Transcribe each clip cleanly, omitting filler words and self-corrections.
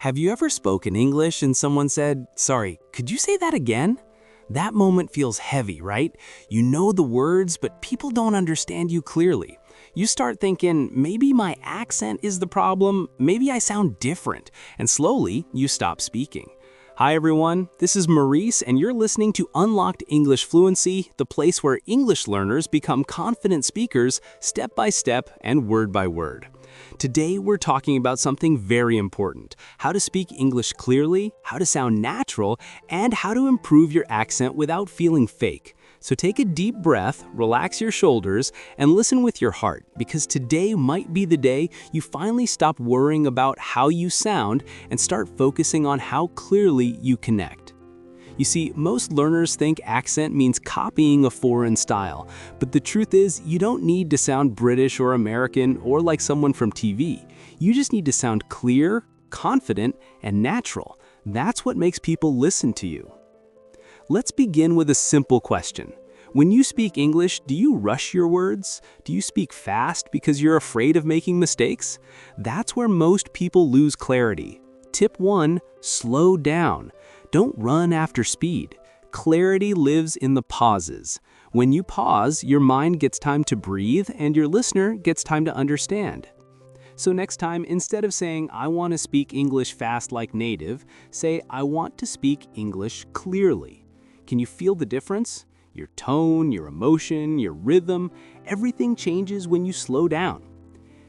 Have you ever spoken English and someone said, "Sorry, could you say that again?" That moment feels heavy, right? You know the words, but people don't understand you clearly. You start thinking, maybe my accent is the problem, maybe I sound different, and slowly you stop speaking. Hi everyone, this is Maurice and you're listening to Unlocked English Fluency, the place where English learners become confident speakers step by step and word by word. Today we're talking about something very important: how to speak English clearly, how to sound natural, and how to improve your accent without feeling fake. So take a deep breath, relax your shoulders, and listen with your heart, because today might be the day you finally stop worrying about how you sound and start focusing on how clearly you connect. You see, most learners think accent means copying a foreign style, but the truth is you don't need to sound British or American or like someone from TV. You just need to sound clear, confident, and natural. That's what makes people listen to you. Let's begin with a simple question. When you speak English, do you rush your words? Do you speak fast because you're afraid of making mistakes? That's where most people lose clarity. Tip 1, slow down. Don't run after speed. Clarity lives in the pauses. When you pause, your mind gets time to breathe and your listener gets time to understand. So next time, instead of saying, "I want to speak English fast like native," say, "I want to speak English clearly." Can you feel the difference? Your tone, your emotion, your rhythm, everything changes when you slow down.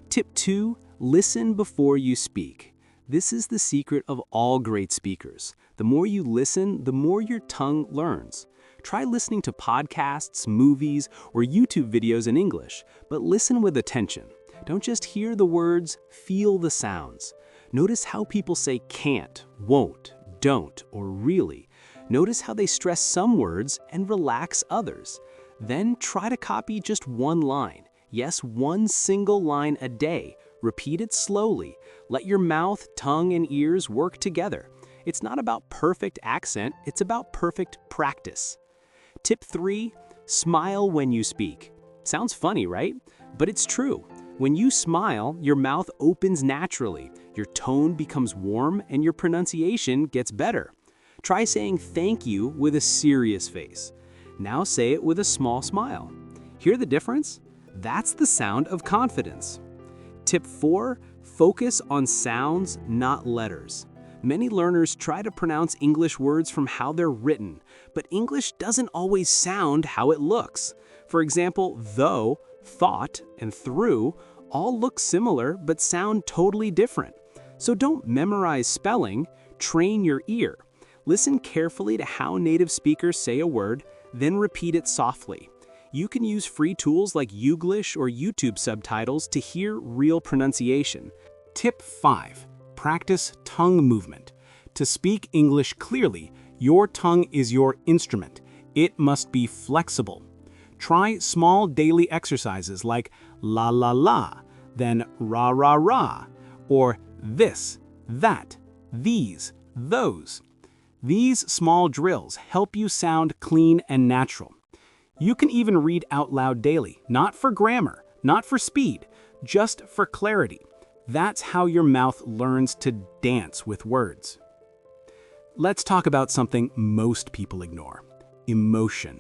Tip 2, listen before you speak. This is the secret of all great speakers. The more you listen, the more your tongue learns. Try listening to podcasts, movies, or YouTube videos in English, but listen with attention. Don't just hear the words, feel the sounds. Notice how people say can't, won't, don't, or really. Notice how they stress some words and relax others. Then try to copy just one line. Yes, one single line a day. Repeat it slowly. Let your mouth, tongue, and ears work together. It's not about perfect accent, it's about perfect practice. Tip 3, smile when you speak. Sounds funny, right? But it's true. When you smile, your mouth opens naturally, your tone becomes warm, and your pronunciation gets better. Try saying thank you with a serious face. Now say it with a small smile. Hear the difference? That's the sound of confidence. Tip 4, focus on sounds, not letters. Many learners try to pronounce English words from how they're written, but English doesn't always sound how it looks. For example, though, thought, and through all look similar but sound totally different. So don't memorize spelling, train your ear. Listen carefully to how native speakers say a word, then repeat it softly. You can use free tools like Youglish or YouTube subtitles to hear real pronunciation. Tip 5, practice tongue movement. To speak English clearly, your tongue is your instrument. It must be flexible. Try small daily exercises like la la la, then ra ra ra, or this, that, these, those. These small drills help you sound clean and natural. You can even read out loud daily, not for grammar, not for speed, just for clarity. That's how your mouth learns to dance with words. Let's talk about something most people ignore: emotion.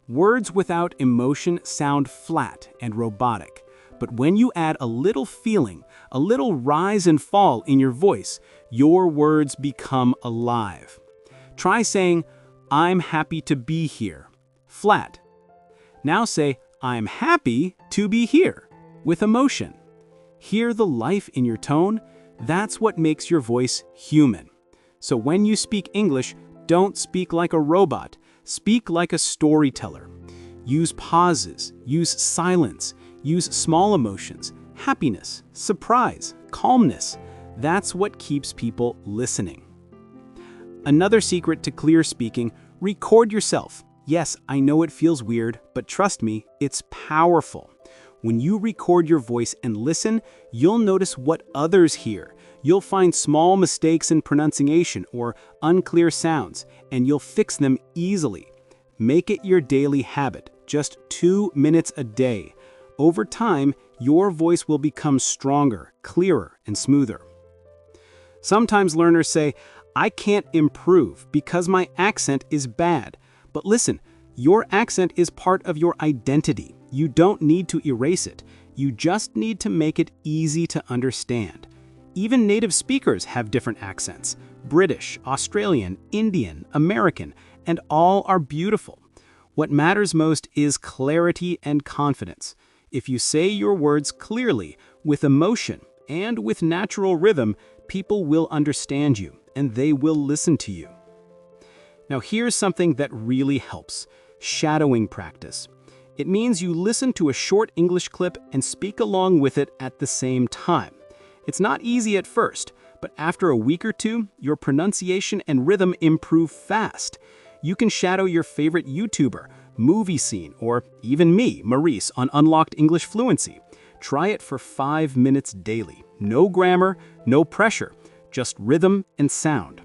Words without emotion sound flat and robotic, but when you add a little feeling, a little rise and fall in your voice, your words become alive. Try saying, "I'm happy to be here," flat. Now say, "I'm happy to be here," with emotion. Hear the life in your tone. That's what makes your voice human. So when you speak English, don't speak like a robot. Speak like a storyteller. Use pauses, use silence, use small emotions, happiness, surprise, calmness. That's what keeps people listening. Another secret to clear speaking: record yourself. Yes, I know it feels weird, but trust me, it's powerful. When you record your voice and listen, you'll notice what others hear. You'll find small mistakes in pronunciation or unclear sounds, and you'll fix them easily. Make it your daily habit, just 2 minutes a day. Over time, your voice will become stronger, clearer, and smoother. Sometimes learners say, I can't improve because my accent is bad. But listen, your accent is part of your identity. You don't need to erase it. You just need to make it easy to understand. Even native speakers have different accents: British, Australian, Indian, American, and all are beautiful. What matters most is clarity and confidence. If you say your words clearly, with emotion, and with natural rhythm, people will understand you, and they will listen to you. Now here's something that really helps: shadowing practice. It means you listen to a short English clip and speak along with it at the same time. It's not easy at first, but after a week or two, your pronunciation and rhythm improve fast. You can shadow your favorite YouTuber, movie scene, or even me, Maurice, on Unlocked English Fluency. Try it for 5 minutes daily. No grammar, no pressure, just rhythm and sound.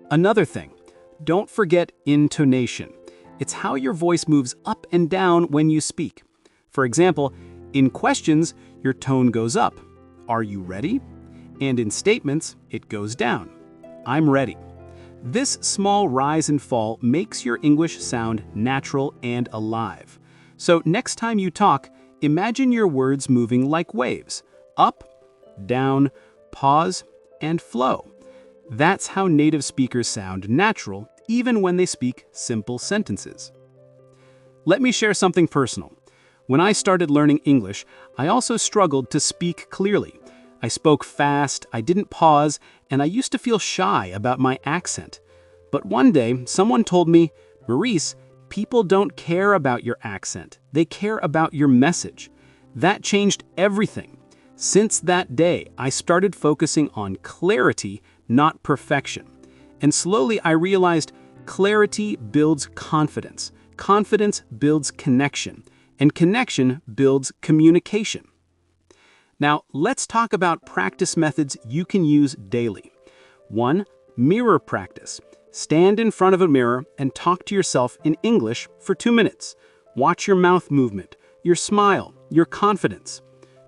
Another thing, don't forget intonation. It's how your voice moves up and down when you speak. For example, in questions, your tone goes up. Are you ready? And in statements, it goes down. I'm ready. This small rise and fall makes your English sound natural and alive. So next time you talk, imagine your words moving like waves: up, down, pause, and flow. That's how native speakers sound natural, even when they speak simple sentences. Let me share something personal. When I started learning English, I also struggled to speak clearly. I spoke fast, I didn't pause, and I used to feel shy about my accent. But one day, someone told me, Maurice, people don't care about your accent. They care about your message. That changed everything. Since that day, I started focusing on clarity, not perfection. And slowly I realized clarity builds confidence. Confidence builds connection. And connection builds communication. Now, let's talk about practice methods you can use daily. 1. Mirror practice. Stand in front of a mirror and talk to yourself in English for 2 minutes. Watch your mouth movement, your smile, your confidence.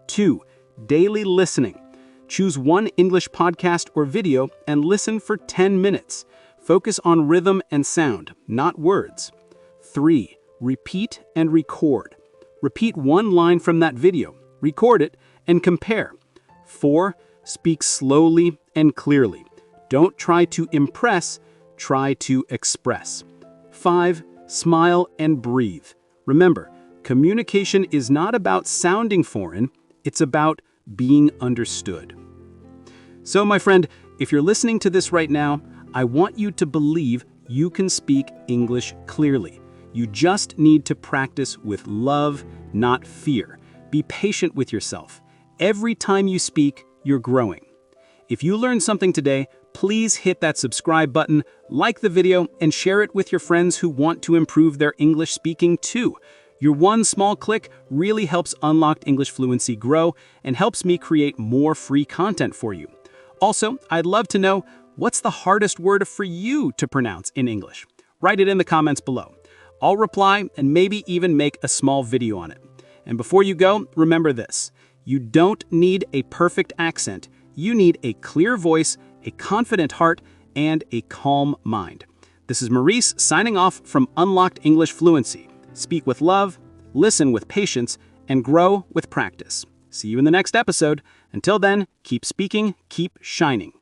2. Daily listening. Choose one English podcast or video and listen for 10 minutes. Focus on rhythm and sound, not words. 3. Repeat and record. Repeat one line from that video, record it, and compare. 4. Speak slowly and clearly. Don't try to impress, try to express. 5. Smile and breathe. Remember, communication is not about sounding foreign, it's about being understood. So, my friend, if you're listening to this right now, I want you to believe you can speak English clearly. You just need to practice with love, not fear. Be patient with yourself. Every time you speak, you're growing. If you learned something today, please hit that subscribe button, like the video, and share it with your friends who want to improve their English speaking too. Your one small click really helps Unlocked English Fluency grow and helps me create more free content for you. Also, I'd love to know, what's the hardest word for you to pronounce in English? Write it in the comments below. I'll reply and maybe even make a small video on it. And before you go, remember this: you don't need a perfect accent. You need a clear voice, a confident heart, and a calm mind. This is Maurice signing off from Unlocked English Fluency. Speak with love, listen with patience, and grow with practice. See you in the next episode. Until then, keep speaking, keep shining.